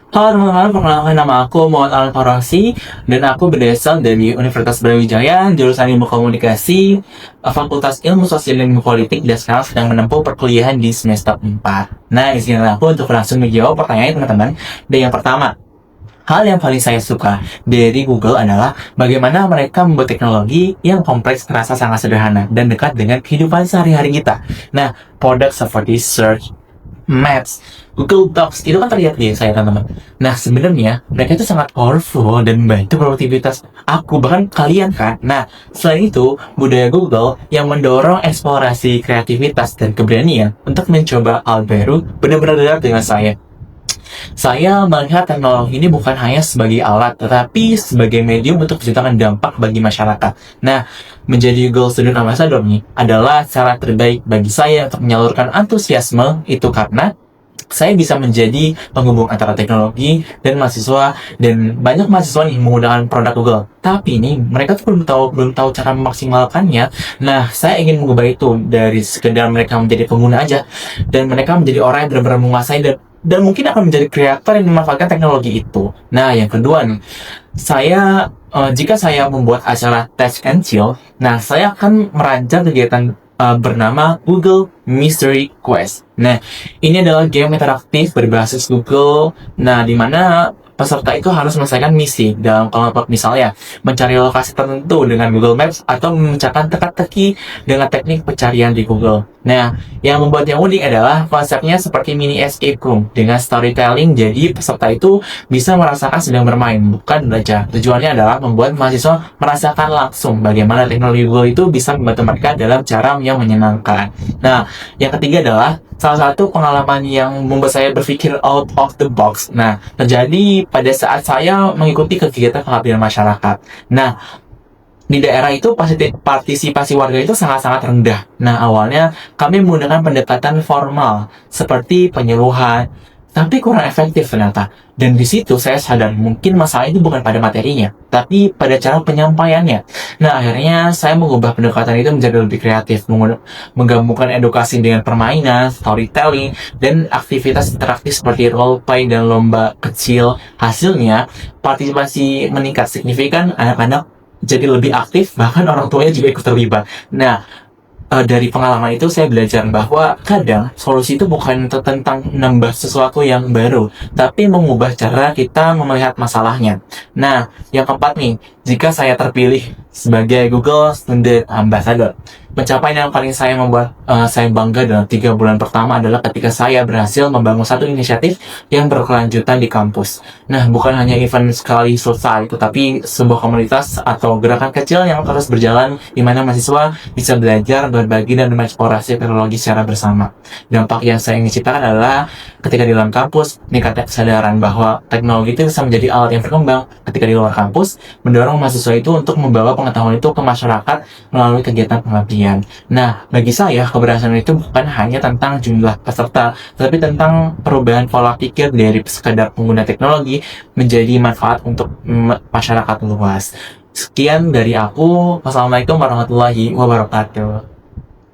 Halo teman-teman, perkenalkan nama aku Muhammad Al-Farasi dan aku berasal dari Universitas Brawijaya, jurusan Ilmu Komunikasi, Fakultas Ilmu Sosial dan Politik, dan sekarang sedang menempuh perkuliahan di semester 4. Nah, di sini aku untuk langsung menjawab pertanyaan teman-teman. Dan yang pertama, hal yang paling saya suka dari Google adalah bagaimana mereka membuat teknologi yang kompleks terasa sangat sederhana dan dekat dengan kehidupan sehari-hari kita. Nah, produk seperti Search, Maps, Google Docs itu kan terlihat biasa ya teman-teman. Nah sebenarnya mereka itu sangat powerful dan membantu produktivitas aku bahkan kalian kan. Nah selain itu budaya Google yang mendorong eksplorasi kreativitas dan keberanian untuk mencoba hal baru benar-benar dekat dengan saya. Saya melihat teknologi ini bukan hanya sebagai alat, tetapi sebagai medium untuk menciptakan dampak bagi masyarakat. Nah, menjadi Google Student Ambassador nih adalah cara terbaik bagi saya untuk menyalurkan antusiasme itu karena saya bisa menjadi penghubung antara teknologi dan mahasiswa, dan banyak mahasiswa nih menggunakan produk Google. Tapi nih mereka tuh belum tahu cara memaksimalkannya. Nah, saya ingin mengubah itu dari sekedar mereka menjadi pengguna aja dan mereka menjadi orang yang benar-benar menguasai dan mungkin akan menjadi kreator yang memanfaatkan teknologi itu. Nah, yang kedua nih, jika saya membuat acara Tech and Chill, nah saya akan merancang kegiatan bernama Google Mystery Quest. Nah, ini adalah game interaktif berbasis Google. Nah, di mana peserta itu harus menyelesaikan misi dalam kelompok, misalnya mencari lokasi tertentu dengan Google Maps atau memecahkan teka-teki dengan teknik pencarian di Google. Nah, yang membuatnya unik adalah konsepnya seperti mini escape room dengan storytelling, jadi peserta itu bisa merasakan sedang bermain, bukan belajar. Tujuannya adalah membuat mahasiswa merasakan langsung bagaimana teknologi Google itu bisa membantu mereka dalam cara yang menyenangkan. Nah, yang ketiga adalah salah satu pengalaman yang membuat saya berpikir out of the box. Nah, terjadi pada saat saya mengikuti kegiatan pengabdian masyarakat. Nah, di daerah itu partisipasi warga itu sangat-sangat rendah. Nah, awalnya kami menggunakan pendekatan formal seperti penyuluhan, tapi kurang efektif ternyata. Dan di situ saya sadar mungkin masalah itu bukan pada materinya, tapi pada cara penyampaiannya. Nah, akhirnya saya mengubah pendekatan itu menjadi lebih kreatif, menggabungkan edukasi dengan permainan, storytelling, dan aktivitas interaktif seperti role play dan lomba kecil. Hasilnya, partisipasi meningkat signifikan, anak-anak jadi lebih aktif, bahkan orang tuanya juga ikut terlibat. Nah, dari pengalaman itu saya belajar bahwa kadang solusi itu bukan tentang nambah sesuatu yang baru, tapi mengubah cara kita melihat masalahnya. Nah, yang keempat nih, jika saya terpilih sebagai Google Student Ambassador, pencapaian yang paling membuat saya bangga dalam 3 bulan pertama adalah ketika saya berhasil membangun satu inisiatif yang berkelanjutan di kampus. Nah, bukan hanya event sekali selesai, tetapi sebuah komunitas atau gerakan kecil yang terus berjalan di mana mahasiswa bisa belajar, berbagi, dan mengeksplorasi teknologi secara bersama. Dampak yang saya ingin ciptakan adalah ketika di dalam kampus, meningkatkan kesadaran bahwa teknologi itu bisa menjadi alat yang berkembang. Ketika di luar kampus, mendorong mahasiswa itu untuk membawa pengetahuan itu ke masyarakat melalui kegiatan pengabdian. Nah, bagi saya, keberhasilan itu bukan hanya tentang jumlah peserta, tapi tentang perubahan pola pikir dari sekadar pengguna teknologi menjadi manfaat untuk masyarakat luas. Sekian dari aku. Wassalamualaikum warahmatullahi wabarakatuh.